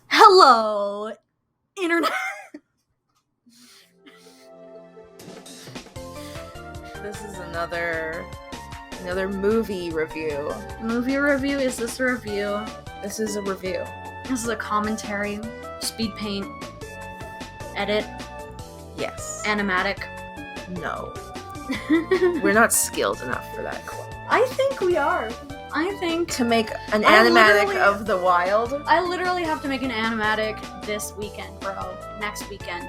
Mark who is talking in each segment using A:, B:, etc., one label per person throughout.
A: Hello, internet.
B: This is another movie review.
A: Movie review? Is this a review?
B: This is a review.
A: This is a commentary, speed paint, edit,
B: Yes.
A: animatic.
B: No. We're not skilled enough for that.
A: I think we are.
B: To make an animatic of the wild.
A: I literally have to make an animatic this weekend, bro. Next weekend.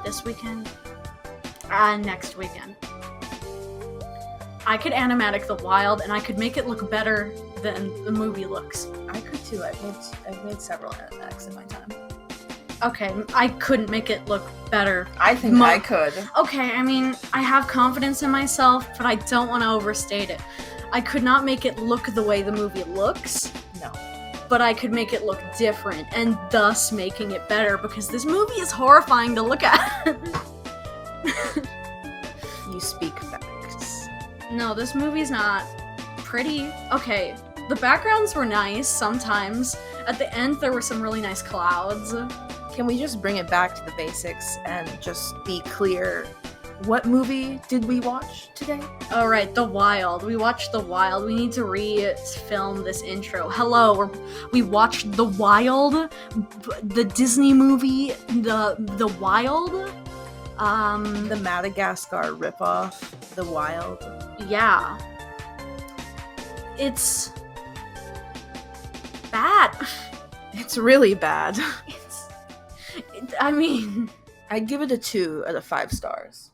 A: This weekend. Next weekend. I could animatic the wild, and I could make it look better than the movie looks.
B: I could too. I've made several animatics in my time.
A: Okay, I couldn't make it look better.
B: I think I could.
A: Okay, I mean, I have confidence in myself, but I don't want to overstate it. I could not make it look the way the movie looks.
B: No.
A: But I could make it look different, and thus making it better, because this movie is horrifying to look at.
B: You speak facts.
A: No, this movie's not pretty. Okay, the backgrounds were nice sometimes. At the end, there were some really nice clouds.
B: Can we just bring it back to the basics and just be clear? What movie did we watch today?
A: Alright, The Wild. We watched The Wild. We need to re-film this intro. Hello, we watched The Wild, the Disney movie, The Wild.
B: The Madagascar ripoff, The Wild.
A: Yeah. It's bad.
B: It's really bad.
A: I mean,
B: I'd give it a 2 out of 5 stars.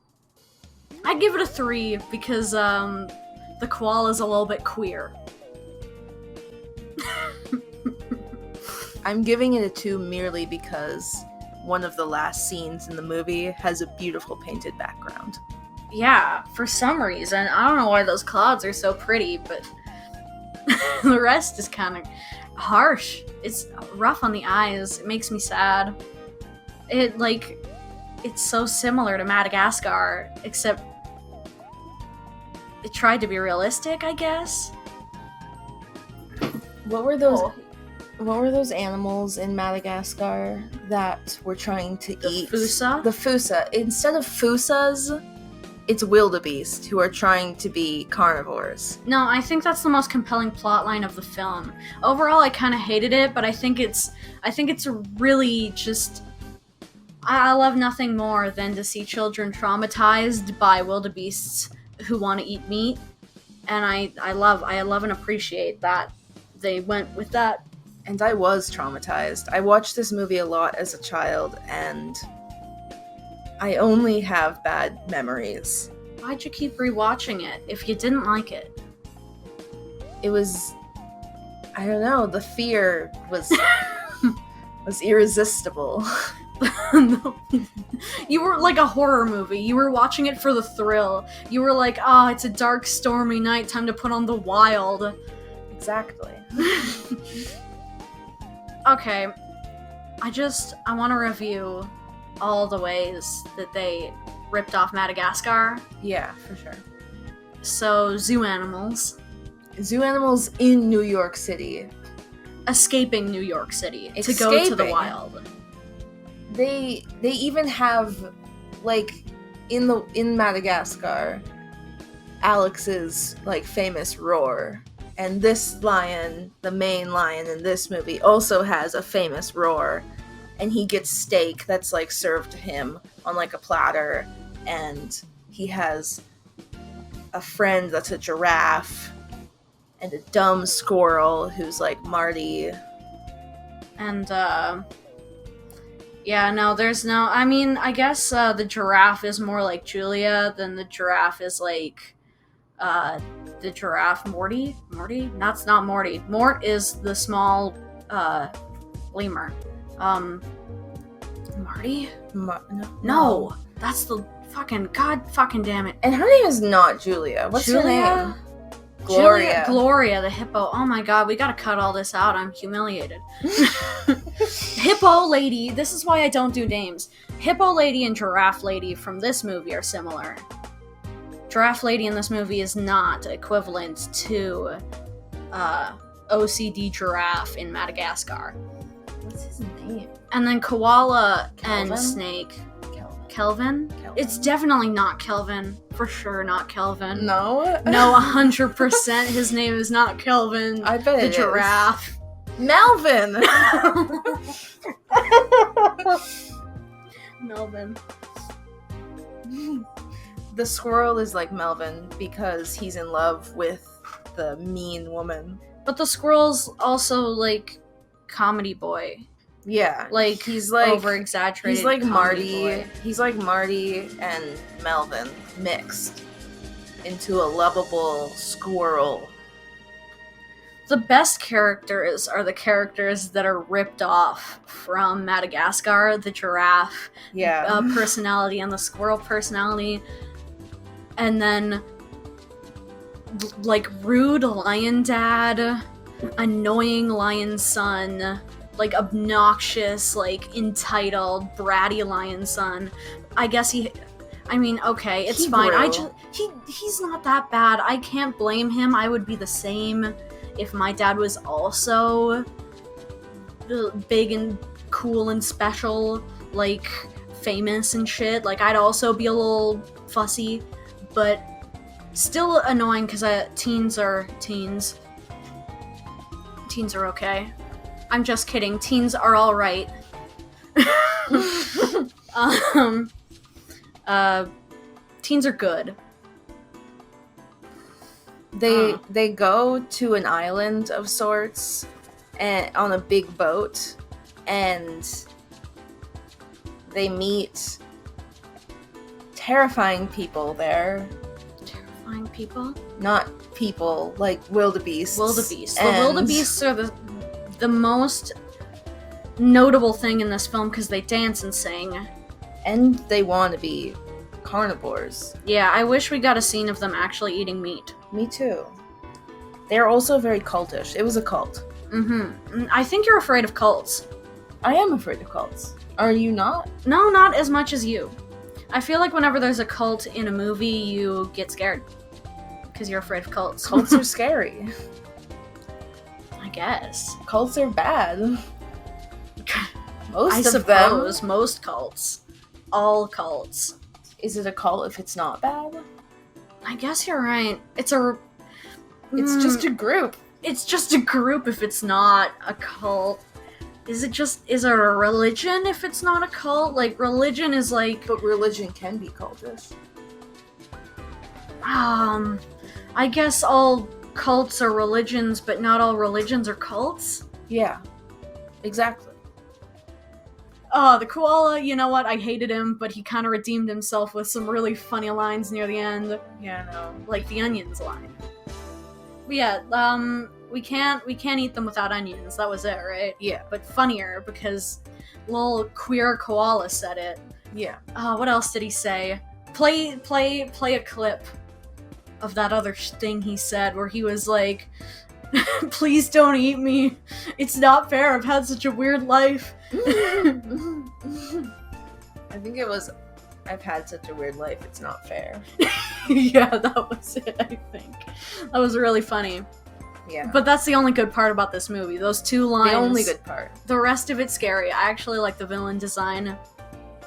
A: I'd give it a 3 because the koala's a little bit queer.
B: I'm giving it a 2 merely because one of the last scenes in the movie has a beautiful painted background.
A: Yeah, for some reason. I don't know why those clouds are so pretty, but the rest is kind of harsh. It's rough on the eyes. It makes me sad. It's so similar to Madagascar, except it tried to be realistic, I guess.
B: What were those animals in Madagascar that were trying to eat?
A: Fusa?
B: The Fusa. Instead of Fusas, it's wildebeest who are trying to be carnivores.
A: No, I think that's the most compelling plotline of the film. Overall, I kind of hated it, but I think it's really just... I love nothing more than to see children traumatized by wildebeests who want to eat meat, and I love and appreciate that they went with that.
B: And I was traumatized. I watched this movie a lot as a child, and I only have bad memories.
A: Why'd you keep rewatching it if you didn't like it?
B: It was... I don't know, the fear was... was irresistible.
A: No. You were like a horror movie. You were watching it for the thrill. You were like, it's a dark, stormy night, time to put on The Wild.
B: Exactly.
A: Okay. I want to review all the ways that they ripped off Madagascar.
B: Yeah, for sure.
A: So, zoo animals.
B: Zoo animals in New York City.
A: Escaping New York City to go to the wild.
B: They even have, like, in Madagascar, Alex's, like, famous roar. And this lion, the main lion in this movie, also has a famous roar. And he gets steak that's, like, served to him on, like, a platter. And he has a friend that's a giraffe. And a dumb squirrel who's, like, Marty.
A: And, yeah, no, there's no... I mean, I guess the giraffe is more like Julia than the giraffe is like... the giraffe Morty? Morty? That's not Morty. Mort is the small, lemur. Marty? No! That's the fucking... God fucking damn it.
B: And her name is not Julia. What's her name? Gloria.
A: Gloria, the hippo. Oh my god, we gotta cut all this out. I'm humiliated. Hippo lady. This is why I don't do names. Hippo lady and giraffe lady from this movie are similar. Giraffe lady in this movie is not equivalent to OCD giraffe in Madagascar.
B: What's his name?
A: And then Koala
B: Kelvin?
A: and Snake.
B: Kelvin.
A: Kelvin? It's definitely not Kelvin. For sure not Kelvin.
B: No?
A: No, 100% his name is not Kelvin.
B: I bet
A: the
B: it is.
A: giraffe.
B: Melvin!
A: Melvin.
B: The squirrel is like Melvin because he's in love with the mean woman.
A: But the squirrel's also like comedy boy.
B: Yeah,
A: Like
B: he's like
A: over exaggerated.
B: He's like
A: comedy
B: Marty.
A: boy.
B: He's like Marty and Melvin mixed into a lovable squirrel.
A: The best characters are the characters that are ripped off from Madagascar, the giraffe
B: Yeah.
A: personality and the squirrel personality. And then, like, rude lion dad, annoying lion son, like, obnoxious, like, entitled, bratty lion son. I guess okay, it's
B: He
A: fine.
B: grew.
A: He's not that bad. I can't blame him. I would be the same if my dad was also big and cool and special, like, famous and shit. Like, I'd also be a little fussy, but still annoying because teens are teens. Teens are okay. I'm just kidding. Teens are all right. Teens are good.
B: They go to an island of sorts and on a big boat, and they meet terrifying people there.
A: Terrifying people?
B: Not people, like wildebeests.
A: Wildebeests. The
B: And-
A: wildebeests are the most notable thing in this film because they dance and sing.
B: And they want to be carnivores.
A: Yeah, I wish we got a scene of them actually eating meat.
B: Me too. They're also very cultish. It was a cult.
A: Mm-hmm. I think you're afraid of cults.
B: I am afraid of cults. Are you not?
A: No, not as much as you. I feel like whenever there's a cult in a movie, you get scared. Because you're afraid of cults.
B: Cults are scary.
A: I guess.
B: Cults are bad. Most
A: I
B: of
A: suppose
B: them.
A: most cults. All cults.
B: Is it a cult if it's not bad?
A: I guess you're right. It's
B: Just a group.
A: It's just a group if it's not a cult. Is it a religion if it's not a cult? Like, religion is like,
B: But religion can be cultish.
A: I guess all cults are religions, but not all religions are cults?
B: Yeah. Exactly.
A: The koala, you know what? I hated him, but he kind of redeemed himself with some really funny lines near the end.
B: Yeah, no.
A: Like the onions line. But yeah, we can't eat them without onions. That was it, right?
B: Yeah.
A: But funnier because little queer koala said it.
B: Yeah.
A: What else did he say? Play a clip of that other thing he said where he was like, "Please don't eat me. It's not fair. I've had such a weird life."
B: I think it was, I've had such a weird life, it's not fair.
A: Yeah, that was it, I think. That was really funny.
B: Yeah.
A: But that's the only good part about this movie. Those two lines.
B: The only good part.
A: The rest of it's scary. I actually like the villain design.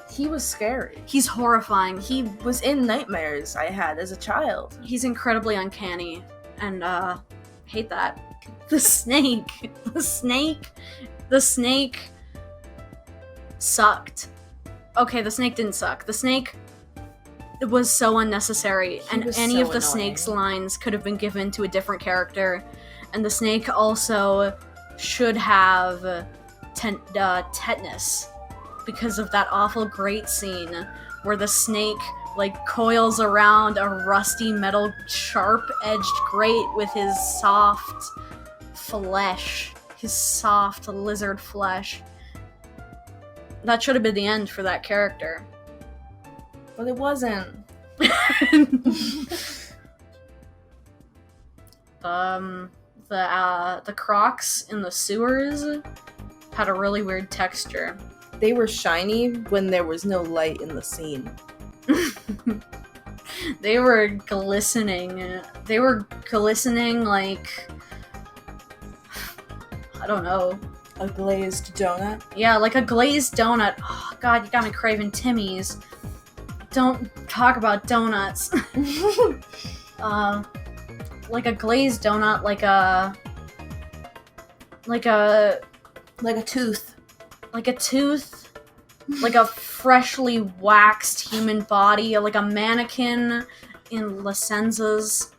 B: He was scary.
A: He's horrifying.
B: He was in nightmares I had as a child.
A: He's incredibly uncanny. And, hate that. The snake. The snake sucked. Okay, the snake didn't suck. The snake was so unnecessary, and
B: was
A: any
B: so
A: of the
B: annoying.
A: snake's lines could have been given to a different character. And the snake also should have tetanus because of that awful grate scene where the snake like coils around a rusty metal sharp-edged grate with his soft flesh, his soft lizard flesh. That should have been the end for that character.
B: But it wasn't.
A: The crocs in the sewers had a really weird texture.
B: They were shiny when there was no light in the scene.
A: They were glistening. They were glistening like, I don't know.
B: A glazed donut?
A: Yeah, like a glazed donut. Oh, God, you got me craving Timmy's. Don't talk about donuts. Like a glazed donut, like a
B: tooth.
A: like a tooth, like a freshly waxed human body, like a mannequin in Licenzas.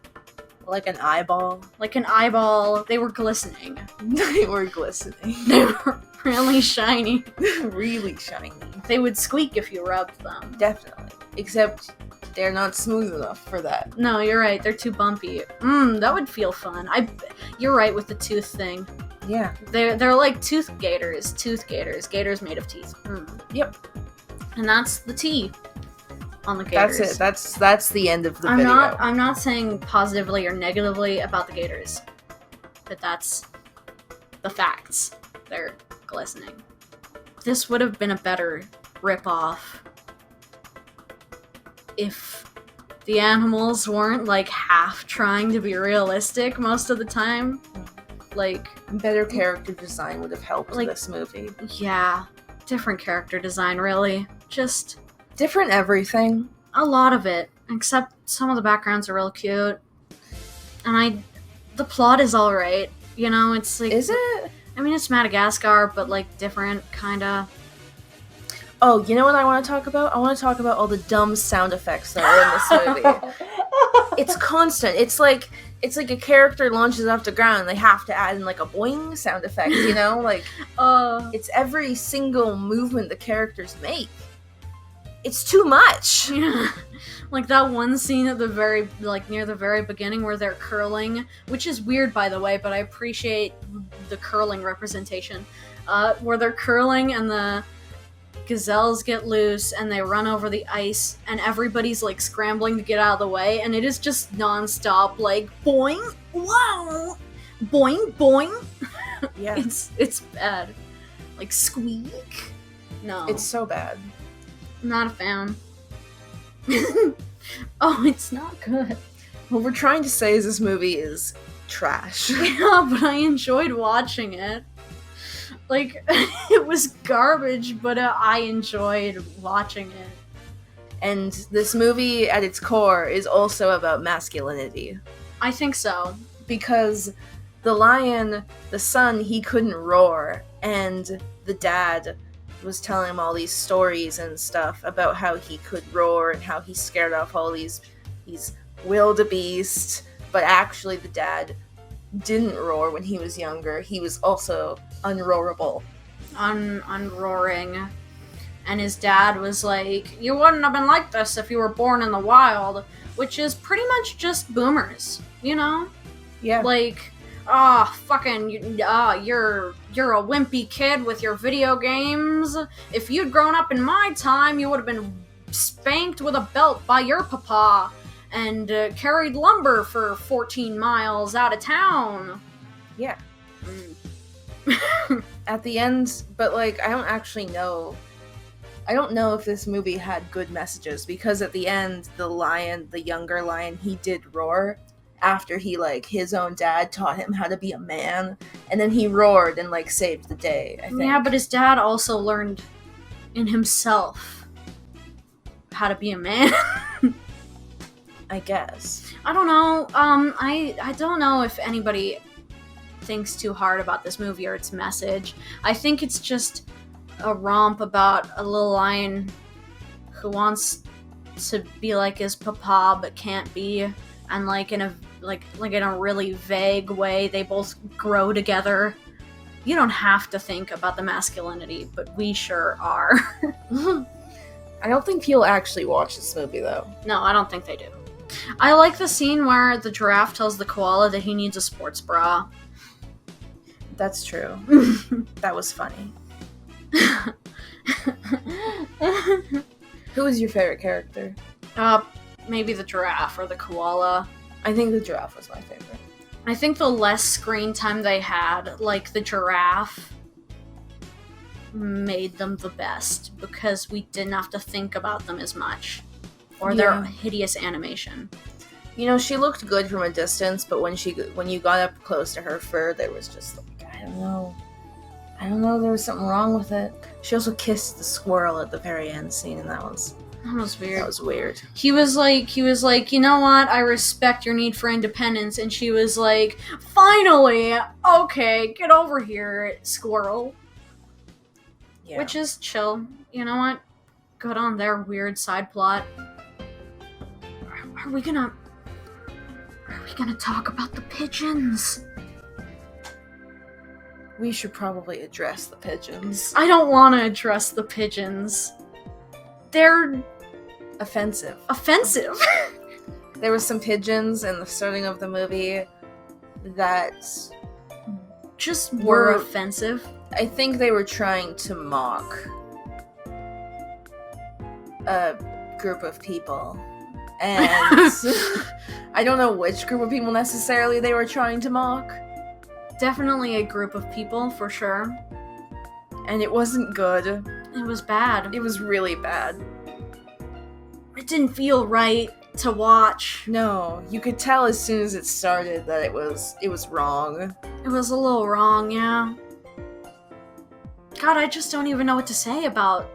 B: Like an eyeball.
A: Like an eyeball. They were glistening.
B: They were glistening.
A: They were really shiny.
B: Really shiny.
A: They would squeak if you rubbed them.
B: Definitely. Except they're not smooth enough for that.
A: No, you're right. They're too bumpy. That would feel fun. You're right with the tooth thing.
B: Yeah.
A: They're like tooth gators. Gators made of teeth.
B: Yep.
A: And that's the tea on the gators.
B: That's it. That's the end of the video.
A: I'm not saying positively or negatively about the gators, but that's the facts. They're glistening. This would have been a better ripoff if the animals weren't like half trying to be realistic most of the time. Like,
B: better character design would have helped
A: like,
B: this movie.
A: Yeah, different character design, really. Just
B: different everything.
A: A lot of it, except some of the backgrounds are real cute. And the plot is alright. You know, it's like...
B: Is it?
A: I mean, it's Madagascar, but like different, kinda.
B: Oh, you know what I want to talk about? I want to talk about all the dumb sound effects that are in this movie. It's constant. It's like a character launches off the ground and they have to add in like a boing sound effect, you know? Like, it's every single movement the characters make. It's too much.
A: Yeah. Like that one scene at the very, like near the very beginning where they're curling, which is weird by the way, but I appreciate the curling representation. Where they're curling and the gazelles get loose and they run over the ice and everybody's like scrambling to get out of the way and it is just non-stop like boing, wow, boing, boing.
B: Yeah.
A: It's bad. Like squeak. No.
B: It's so bad.
A: Not a fan. Oh, it's not good.
B: What we're trying to say is this movie is trash.
A: Yeah, but I enjoyed watching it. Like, it was garbage, but I enjoyed watching it.
B: And this movie, at its core, is also about masculinity.
A: I think so.
B: Because the lion, the son, he couldn't roar, and the dad was telling him all these stories and stuff about how he could roar and how he scared off all these wildebeest, but actually the dad didn't roar when he was younger. He was also unroarable.
A: Unroaring. And his dad was like, you wouldn't have been like this if you were born in the wild, which is pretty much just boomers, you know?
B: Yeah.
A: Like, you're a wimpy kid with your video games. If you'd grown up in my time, you would have been spanked with a belt by your papa and carried lumber for 14 miles out of town.
B: Yeah. At the end, but like, I don't know if this movie had good messages, because at the end, the younger lion, he did roar after his own dad taught him how to be a man, and then he roared and like saved the day, I think.
A: Yeah, but his dad also learned in himself how to be a man.
B: I guess.
A: I don't know. I don't know if anybody thinks too hard about this movie or its message. I think it's just a romp about a little lion who wants to be like his papa but can't be, and like in a really vague way they both grow together. You don't have to think about the masculinity, but we sure are.
B: I don't think he'll actually watch this movie though.
A: No, I don't think they do. I like the scene where the giraffe tells the koala that he needs a sports bra.
B: That's true. That was funny. Who is your favorite character?
A: Maybe the giraffe or the koala.
B: I think the giraffe was my favorite.
A: I think the less screen time they had, like the giraffe, made them the best because we didn't have to think about them as much. Or their hideous animation.
B: You know, she looked good from a distance, but when you got up close to her fur, there was just like, I I don't know, there was something wrong with it. She also kissed the squirrel at the very end scene, and that was
A: weird.
B: That was weird.
A: He was like, you know what? I respect your need for independence. And she was like, finally, okay, get over here, squirrel.
B: Yeah.
A: Which is chill. You know what? Good on their weird side plot. Are we gonna talk about the pigeons?
B: We should probably address the pigeons.
A: I don't want to address the pigeons. They're
B: offensive.
A: There
B: were some pigeons in the starting of the movie that
A: just were offensive.
B: I think they were trying to mock a group of people. And I don't know which group of people necessarily they were trying to mock.
A: Definitely a group of people, for sure.
B: And it wasn't good.
A: It was bad.
B: It was really bad.
A: It didn't feel right to watch.
B: No, you could tell as soon as it started that it was wrong.
A: It was a little wrong, yeah. God, I just don't even know what to say about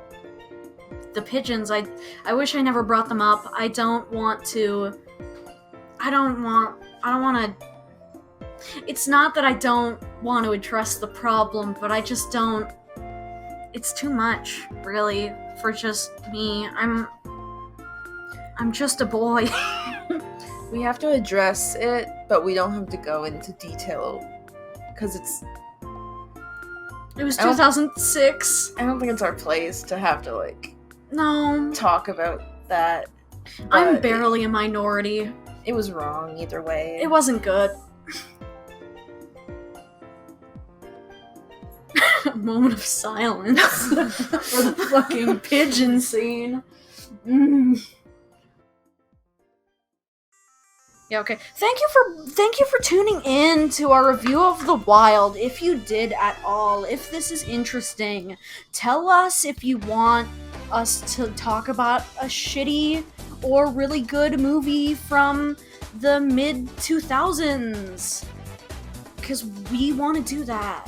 A: the pigeons. I wish I never brought them up. I don't want to. It's not that I don't want to address the problem, but I just don't. It's too much, really, for just me. I'm just a boy.
B: We have to address it, but we don't have to go into detail because
A: it was 2006.
B: I don't think it's our place to have to
A: no
B: talk about that.
A: I'm barely a minority.
B: It was wrong either way.
A: It wasn't good. A moment of silence for the fucking pigeon scene. Yeah, okay. Thank you for tuning in to our review of The Wild. If you did at all, if this is interesting, tell us if you want us to talk about a shitty or really good movie from the mid-2000s. Because we want to do that.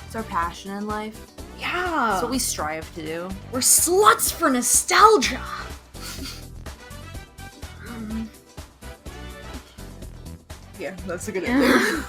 B: It's our passion in life.
A: Yeah.
B: It's what we strive to do.
A: We're sluts for nostalgia.
B: Yeah, that's a good idea.